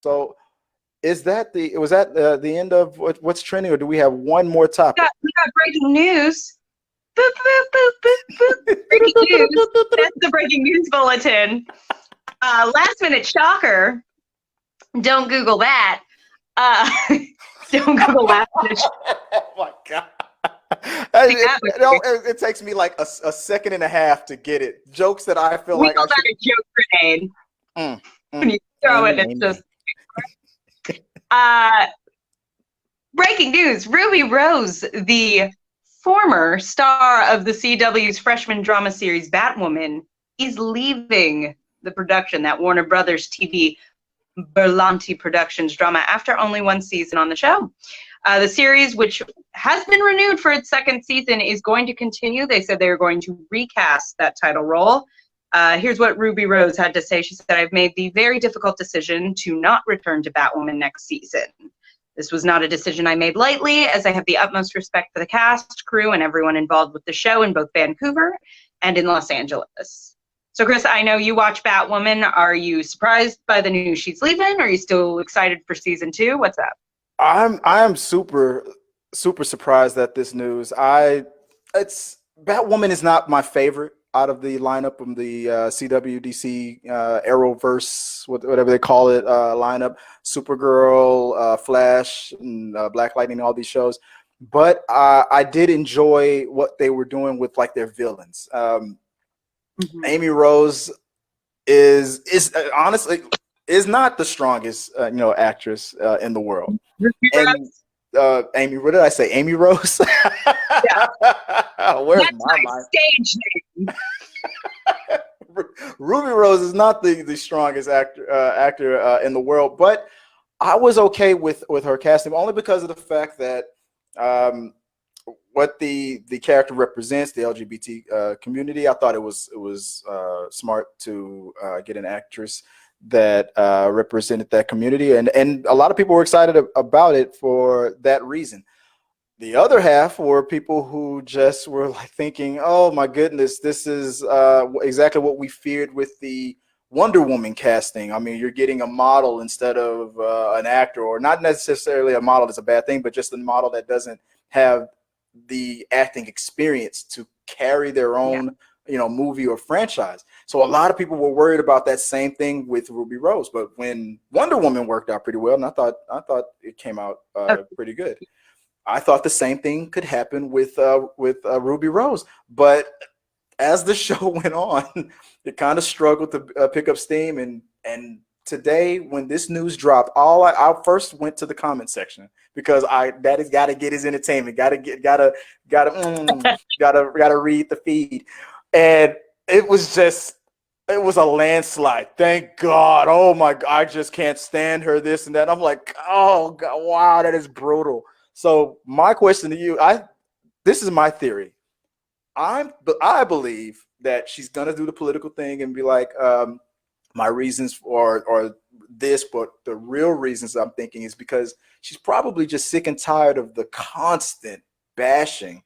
So was that the end of what's trending, or do we have one more topic? We got breaking news. Boop, boop, boop, boop, boop. Breaking news. That's the breaking news bulletin. Last minute shocker. Don't Google that. Don't Google last minute shocker. Oh my God. It takes me like a second and a half to get it. Jokes that I feel we like I call that should. a joke grenade. When you throw it, it's just. Breaking news. Ruby Rose, the former star of the CW's freshman drama series Batwoman, is leaving the production, that Warner Brothers TV Berlanti Productions drama, after only one season on the show. The series, which has been renewed for its second season, is going to continue. They said they were going to recast that title role. Here's what Ruby Rose had to say. She said, "I've made the very difficult decision to not return to Batwoman next season. This was not a decision I made lightly, as I have the utmost respect for the cast, crew, and everyone involved with the show in both Vancouver and in Los Angeles." So, Chris, I know you watch Batwoman. Are you surprised by the news she's leaving? Are you still excited for season 2? What's up? I am super surprised at this news. Batwoman is not my favorite out of the lineup of the CWDC Arrowverse, whatever they call it, lineup. Supergirl, Flash, and Black Lightning, all these shows. But I did enjoy what they were doing with like their villains. Amy Rose is honestly is not the strongest actress in the world. Amy, what did I say? Amy Rose? Yeah. Where's That's my my stage name. Ruby Rose is not the strongest actor in the world, but I was okay with her casting only because of the fact that what the character represents, the LGBT community. I thought it was smart to get an actress that represented that community, and a lot of people were excited about it for that reason. The other half were people who just were like thinking, "Oh my goodness, this is exactly what we feared with the Wonder Woman casting. I mean, you're getting a model instead of an actor, or not necessarily a model that's a bad thing, but just a model that doesn't have the acting experience to carry their own movie or franchise." So a lot of people were worried about that same thing with Ruby Rose. But when Wonder Woman worked out pretty well, and I thought it came out pretty good, I thought the same thing could happen with Ruby Rose. But as the show went on, it kind of struggled to pick up steam. And today, when this news dropped, I first went to the comment section because Daddy's got to get his entertainment, gotta read the feed, and it was a landslide. Thank God. Oh my God, I just can't stand her. This and that. I'm like, oh God, wow, that is brutal. So my question to you, this is my theory. I believe that she's gonna do the political thing and be like, my reasons or this, but the real reasons I'm thinking is because she's probably just sick and tired of the constant bashing,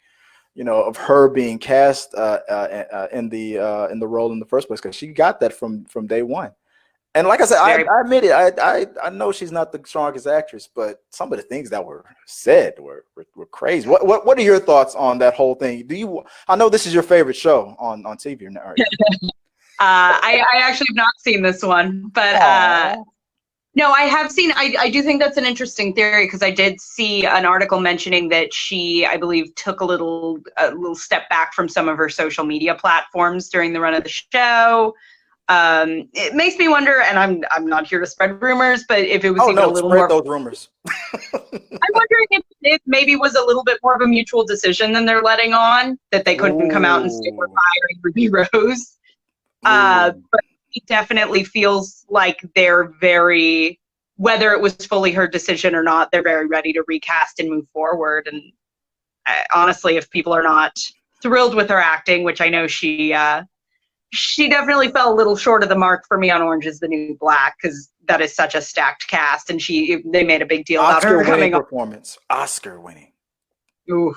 of her being cast in the role in the first place, because she got that from day one. And like I said, I admit it. I know she's not the strongest actress, but some of the things that were said were crazy. What are your thoughts on that whole thing? I know this is your favorite show on TV, aren't you? I actually have not seen this one, but no, I have seen. I do think that's an interesting theory, because I did see an article mentioning that she, I believe, took a little step back from some of her social media platforms during the run of the show. It makes me wonder, and I'm not here to spread rumors, but if it was a little more, those rumors. I'm wondering if it maybe was a little bit more of a mutual decision than they're letting on, that they couldn't come out and say we're firing Ruby Rose. But it definitely feels like they're very, whether it was fully her decision or not, they're very ready to recast and move forward. And honestly, if people are not thrilled with her acting, which I know she definitely fell a little short of the mark for me on Orange is the New Black, because that is such a stacked cast, and they made a big deal about her coming performance. Oscar winning. Ooh.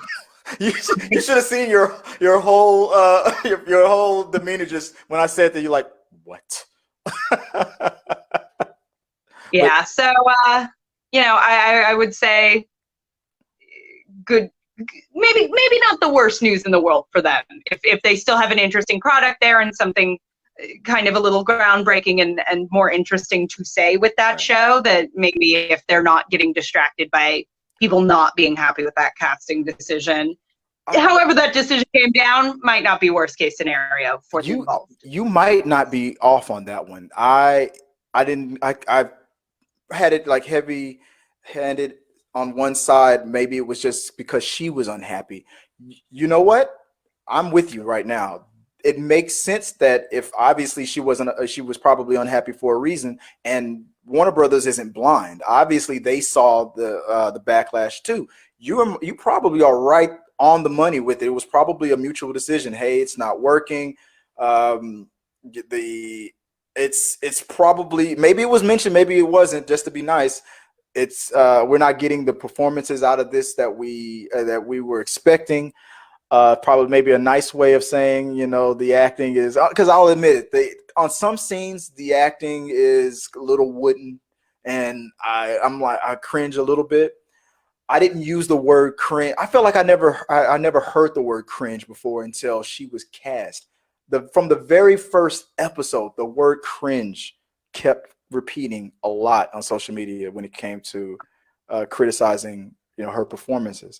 You should have seen your whole your whole demeanor just when I said that. You're like, what? Yeah. So, I would say good. Maybe not the worst news in the world for them. If they still have an interesting product there and something kind of a little groundbreaking and more interesting to say with that show, that maybe if they're not getting distracted by people not being happy with that casting decision, however that decision came down, might not be worst case scenario for the involved. You might not be off on that one. I had it like heavy handed on one side. Maybe it was just because she was unhappy. You know what? I'm with you right now. It makes sense that if obviously she was probably unhappy for a reason, and Warner Brothers isn't blind. Obviously, they saw the backlash too. You probably are right on the money with it. It was probably a mutual decision. Hey, it's not working. It's probably, maybe it was mentioned, maybe it wasn't. Just to be nice, it's we're not getting the performances out of this that we were expecting. Probably maybe a nice way of saying, the acting is, because I'll admit it, on some scenes the acting is a little wooden, and I cringe a little bit. I didn't use the word cringe. I felt like I never heard the word cringe before until she was cast. From the very first episode, the word cringe kept repeating a lot on social media when it came to criticizing, her performances.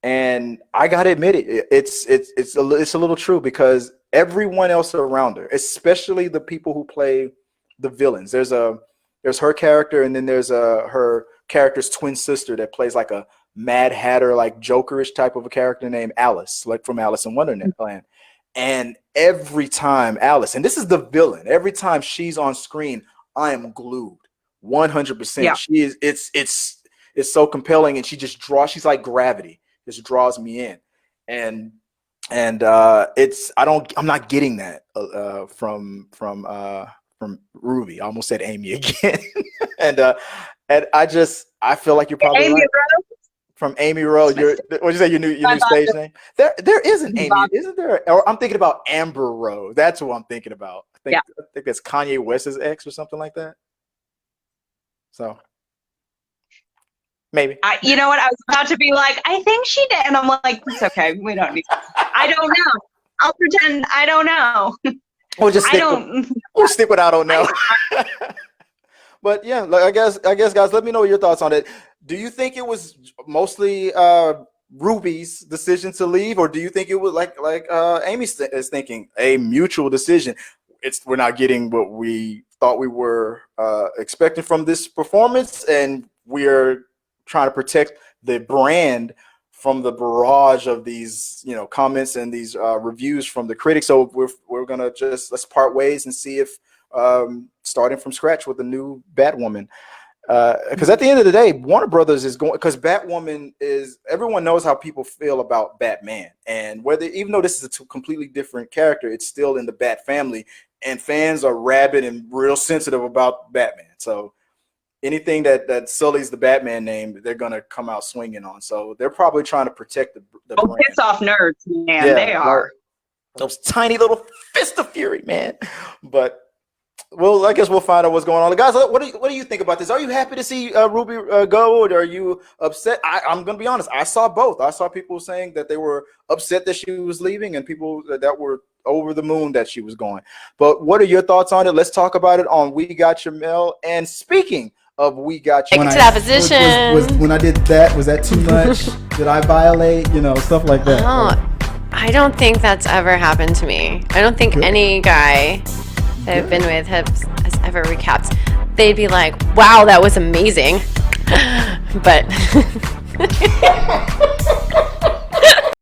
And I gotta admit it's a little true, because everyone else around her, especially the people who play the villains, there's her character, and then there's her character's twin sister that plays like a Mad Hatter, like Jokerish type of a character named Alice, like from Alice in Wonderland. And every time Alice, and this is the villain, every time she's on screen, I am glued 100%. Yeah. She is, it's so compelling, and she's like gravity. Just draws me in, and I'm not getting that from Ruby. I almost said Amy again. and I feel like you're probably Amy right. Rose? From Amy Rose. What'd you say, your new stage name? There is an Amy, isn't there? Or I'm thinking about Amber Rose. That's who I'm thinking about. I think that's Kanye West's ex or something like that. So maybe. You know what? I was about to be like, I think she did. And I'm like, it's okay. We don't need to. I don't know. I'll pretend I don't know. We'll stick with I don't know. But yeah, I guess, guys, let me know your thoughts on it. Do you think it was mostly Ruby's decision to leave, or do you think it was like Amy is thinking, a mutual decision? We're not getting what we thought we were expecting from this performance, and we're trying to protect the brand from the barrage of these, comments and these reviews from the critics. So we're gonna let's part ways and see if starting from scratch with a new Batwoman. Because at the end of the day, Warner Brothers is going, because Batwoman is, everyone knows how people feel about Batman, and even though this is a completely different character, it's still in the Bat family, and fans are rabid and real sensitive about Batman. So anything that sullies the Batman name, they're gonna come out swinging on. So they're probably trying to protect the brand. Piss off nerds, man. Yeah, they are. Those tiny little fist of fury, man. But well, I guess we'll find out what's going on. Guys, what do you think about this? Are you happy to see Ruby go, or are you upset? I'm gonna be honest. I saw both. I saw people saying that they were upset that she was leaving, and people that were over the moon that she was going. But what are your thoughts on it? Let's talk about it on We Got Your Mail. And speaking of We Got Your Mail, to that position. When I did that, was that too much? Did I violate? Stuff like that. I don't think that's ever happened to me. I don't think any guy that I've been with has ever recapped. They'd be like, wow, that was amazing. But